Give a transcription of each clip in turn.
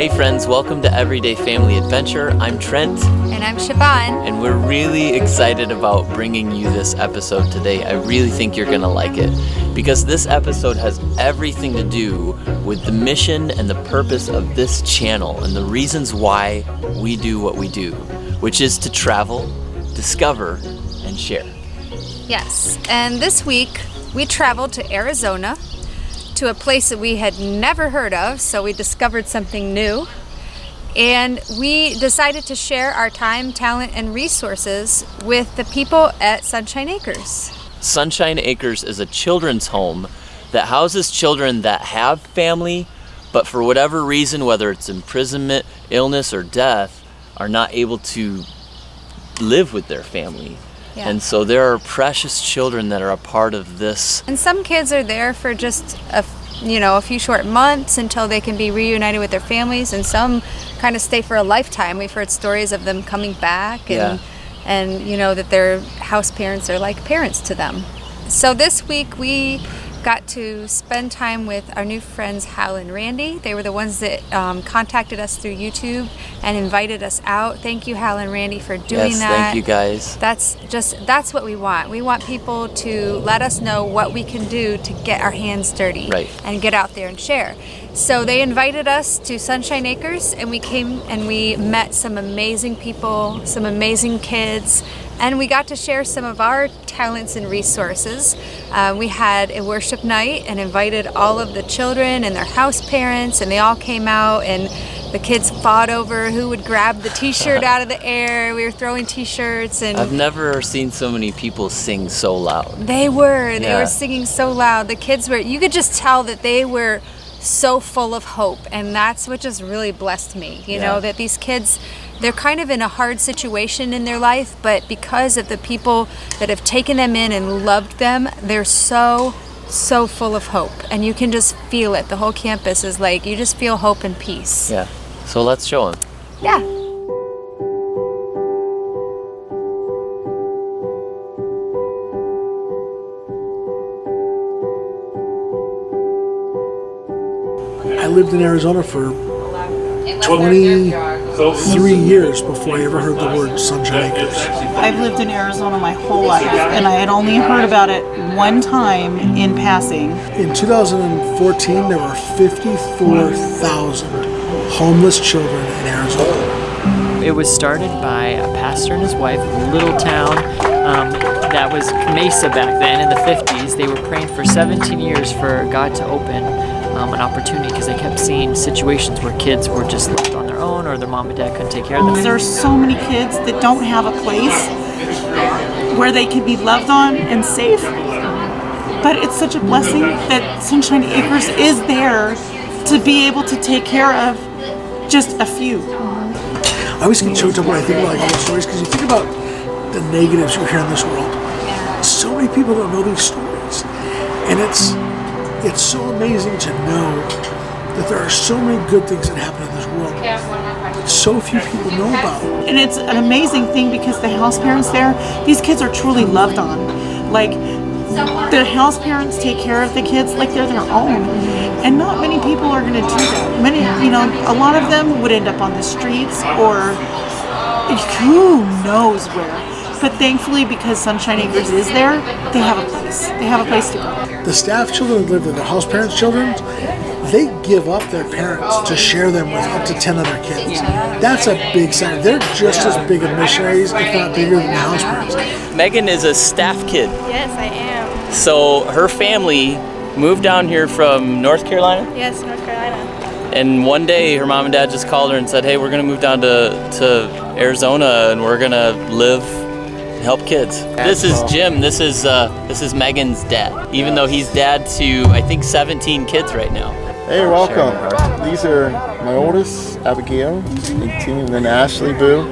Hey friends, welcome to Everyday Family Adventure. I'm Trent. And I'm Siobhán. And we're really excited about bringing you this episode today. I really think you're going to like it because this episode has everything to do with the mission and the purpose of this channel and the reasons why we do what we do, which is to travel, discover, and share. Yes, and this week we traveled to Arizona, to a place that we had never heard of, so we discovered something new. And we decided to share our time, talent, and resources with the people at Sunshine Acres. Sunshine Acres is a children's home that houses children that have family, but for whatever reason, whether it's imprisonment, illness, or death, are not able to live with their family. Yeah. And so there are precious children that are a part of this. And some kids are there for just a few short months until they can be reunited with their families, and some kind of stay for a lifetime. We've heard stories of them coming back and that their house parents are like parents to them. So this week we got to spend time with our new friends Hal and Randy. They were the ones that contacted us through YouTube and invited us out. Thank you, Hal and Randy, for doing that. Thank you guys. That's what we want. We want people to let us know what we can do to get our hands dirty and get out there and share. So they invited us to Sunshine Acres, and we came and we met some amazing people, some amazing kids, and we got to share some of our talents and resources. We had a worship night and invited all of the children and their house parents, and they all came out, and the kids fought over who would grab the t-shirt out of the air. We were throwing t-shirts, and I've never seen so many people sing so loud. They were singing so loud. The kids were, you could just tell that they were so full of hope, and that's what just really blessed me. You know, that these kids, they're kind of in a hard situation in their life, but because of the people that have taken them in and loved them, they're so full of hope, and you can just feel it. The whole campus is like, you just feel hope and peace. Yeah, so let's show them. Yeah. I lived in Arizona for 23 years before I ever heard the word Sunshine Acres. I've lived in Arizona my whole life, and I had only heard about it one time in passing. In 2014, there were 54,000 homeless children in Arizona. It was started by a pastor and his wife in a little town that was Mesa back then in the 50s. They were praying for 17 years for God to open an opportunity because they kept seeing situations where kids were just left on their own or their mom and dad couldn't take care of them. There's so many kids that don't have a place where they can be loved on and safe, but it's such a blessing that Sunshine Acres is there to be able to take care of just a few. I always get choked up when I think about all those stories, because you think about the negatives you hear in this world. So many people don't know these stories, and it's so amazing to know that there are so many good things that happen in this world that so few people know about. And it's an amazing thing because the house parents there, these kids are truly loved on. Like, the house parents take care of the kids like they're their own. And not many people are going to do that. A lot of them would end up on the streets or who knows where. But thankfully, because Sunshine Acres is there, they have a place. They have a place to go. The staff children that live with the house parents' children, they give up their parents to share them with up to 10 other kids. That's a big sign. They're just as big of missionaries, if not bigger than the house parents. Megan is a staff kid. Yes, I am. So her family moved down here from North Carolina? Yes, North Carolina. And one day her mom and dad just called her and said, hey, we're going to move down to Arizona and we're going to live, help kids. This is Jim. This is Megan's dad, even though he's dad to, I think, 17 kids right now. Hey, welcome. These are my oldest, Abigail, 18, and then Ashley Boo.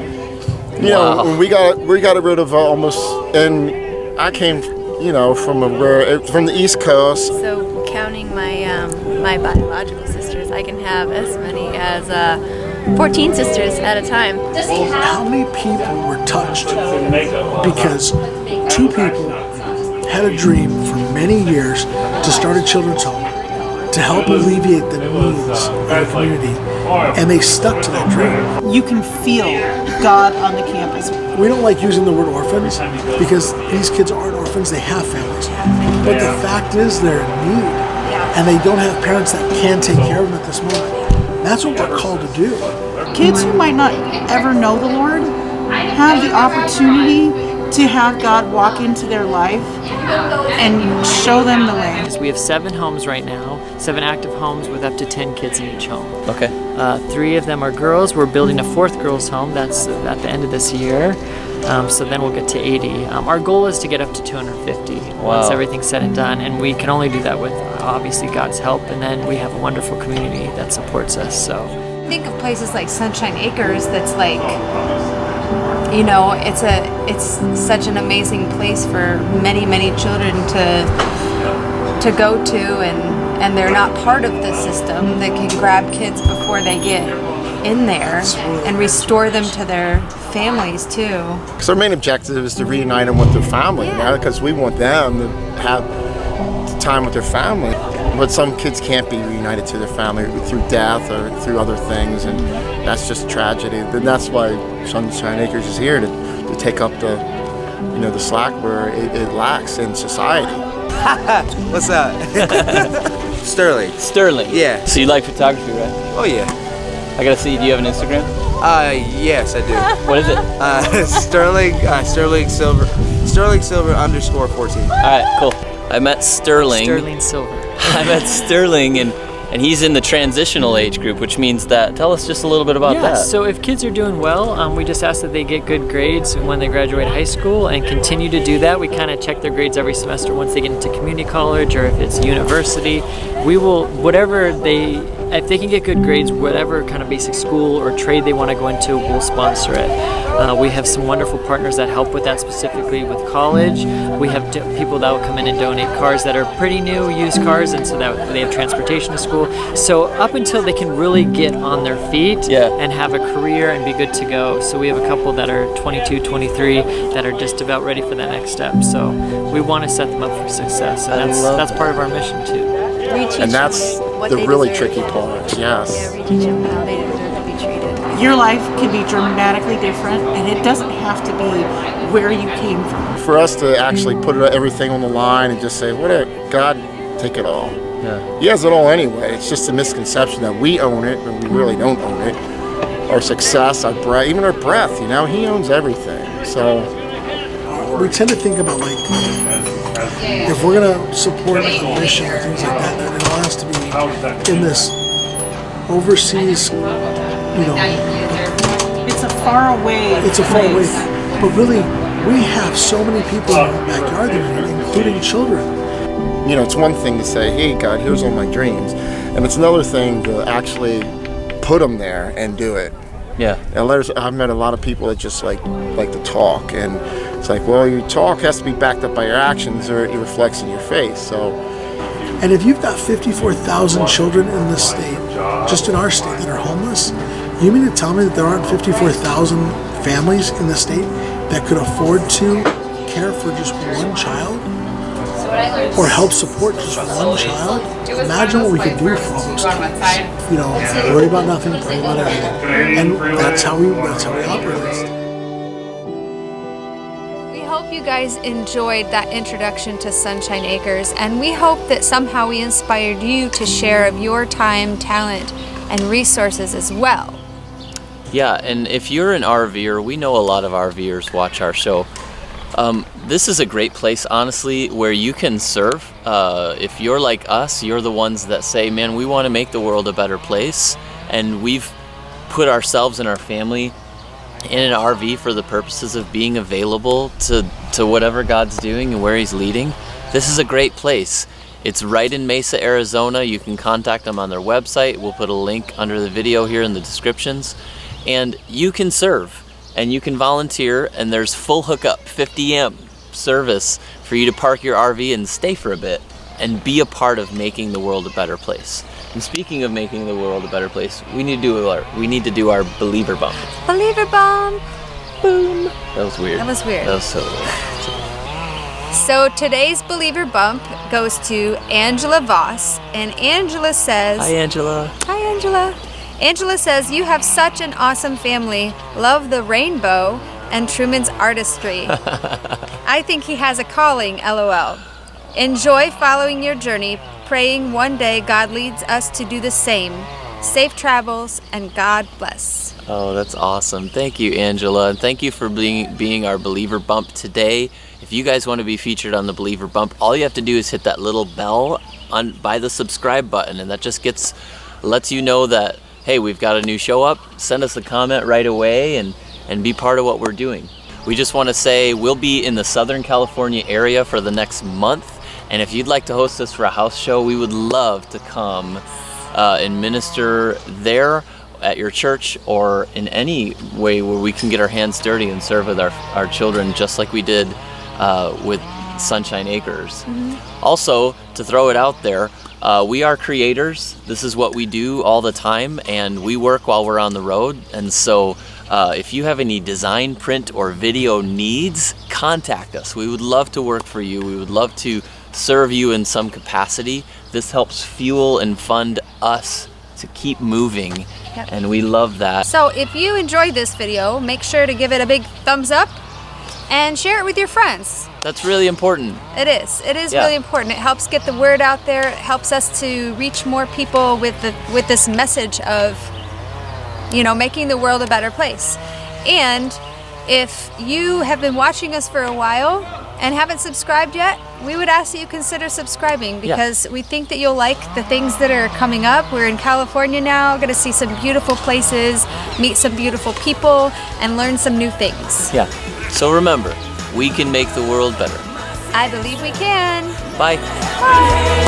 You know, when we got rid of almost, and I came, from the East Coast. So counting my my biological sisters, I can have as many as 14 sisters at a time. How many people were touched because two people had a dream for many years to start a children's home, to help alleviate the needs of the community, and they stuck to that dream. You can feel God on the campus. We don't like using the word orphans because these kids aren't orphans, they have families. But the fact is they're in need, and they don't have parents that can take care of them at this moment. That's what we're called to do. Kids who might not ever know the Lord have the opportunity to have God walk into their life and show them the way. We have 7 homes right now, 7 active homes with up to 10 kids in each home. Okay. 3 of them are girls. We're building a 4th girls' home. That's at the end of this year. So then we'll get to 80. Our goal is to get up to 250 once everything's said and done, and we can only do that with obviously God's help, and then we have a wonderful community that supports us. So Think of places like Sunshine Acres. That's like, you know, it's such an amazing place for many children to go to, and they're not part of the system. They can grab kids before they get in there and restore them to their families too. Because our main objective is to reunite them with their family, because we want them to have time with their family. But some kids can't be reunited to their family through death or through other things, and that's just tragedy. And that's why Sunshine Acres is here to take up the slack where it lacks in society. What's up? Sterling. Sterling. Yeah. So you like photography, right? Oh yeah. I gotta see. Do you have an Instagram? Yes, I do. What is it? Sterling Silver _14. All right, cool. I met Sterling. Sterling Silver. I met Sterling, and he's in the transitional age group, which means that. Tell us just a little bit about that. So if kids are doing well, we just ask that they get good grades when they graduate high school and continue to do that. We kind of check their grades every semester once they get into community college or if it's university. We will, if they can get good grades, whatever kind of basic school or trade they want to go into, we'll sponsor it. We have some wonderful partners that help with that, specifically with college. We have people that will come in and donate cars that are pretty new, used cars, and so that they have transportation to school. So up until they can really get on their feet and have a career and be good to go. So we have a couple that are 22, 23 that are just about ready for that next step. So we want to set them up for success, and that's part of our mission too. And that's the really tricky part. Yes. Yeah, reteach them how they deserve to be treated. Your life can be dramatically different, and it doesn't have to be where you came from. For us to actually put everything on the line and just say, God, take it all. Yeah. He has it all anyway. It's just a misconception that we own it, but we really don't own it. Our success, our breath, even our breath, He owns everything. So we tend to think about, like, if we're going to support a mission or things like that, then it all has to be in this overseas, It's a far away it's a far away. But really, we have so many people in our backyard that are including children. It's one thing to say, hey, God, here's all my dreams. And it's another thing to actually put them there and do it. Yeah. And I've met a lot of people that just like to talk. And it's like, well, your talk has to be backed up by your actions or it reflects in your face. So. And if you've got 54,000 children in this state, just in our state, that are homeless, you mean to tell me that there aren't 54,000 families in the state that could afford to care for just one child? Or help support just one child? Imagine what we could do for all those kids. Worry about nothing, pray about everything. And that's how we operate. We hope you guys enjoyed that introduction to Sunshine Acres, and we hope that somehow we inspired you to share of your time, talent, and resources as well. Yeah, and if you're an RVer, we know a lot of RVers watch our show. This is a great place, honestly, where you can serve. If you're like us, you're the ones that say, man, we want to make the world a better place, and we've put ourselves and our family in an RV for the purposes of being available to whatever God's doing and where He's leading. This is a great place. It's right in Mesa, Arizona. You can contact them on their website. We'll put a link under the video here in the descriptions. And you can serve, and you can volunteer, and there's full hookup, 50 amp service for you to park your RV and stay for a bit and be a part of making the world a better place. And speaking of making the world a better place, we need to do our believer bump. Believer bomb. Boom. That was weird. That was weird. That was so weird. So today's Believer Bump goes to Angela Voss, and Angela says... Hi, Angela. Hi, Angela. Angela says, you have such an awesome family. Love the rainbow and Truman's artistry. I think he has a calling, LOL. Enjoy following your journey, praying one day God leads us to do the same. Safe travels, and God bless. Oh, that's awesome. Thank you, Angela, and thank you for being our Believer Bump today. If you guys want to be featured on the Believer Bump, all you have to do is hit that little bell by the subscribe button, and that just lets you know that, hey, we've got a new show up. Send us a comment right away and be part of what we're doing. We just want to say we'll be in the Southern California area for the next month, and if you'd like to host us for a house show, we would love to come and minister there at your church or in any way where we can get our hands dirty and serve with our children, just like we did with Sunshine Acres. Also, to throw it out there, we are creators. This is what we do all the time, and we work while we're on the road. And so if you have any design, print, or video needs, contact us. We would love to work for you. We would love to serve you in some capacity. This helps fuel and fund us to keep moving, and we love that. So if you enjoyed this video, make sure to give it a big thumbs up and share it with your friends. That's really important. It is really important. It helps get the word out there. It helps us to reach more people with this message of, making the world a better place. And if you have been watching us for a while and haven't subscribed yet, we would ask that you consider subscribing, because we think that you'll like the things that are coming up. We're in California now, going to see some beautiful places, meet some beautiful people, and learn some new things. Yeah. So remember, we can make the world better. I believe we can. Bye. Bye.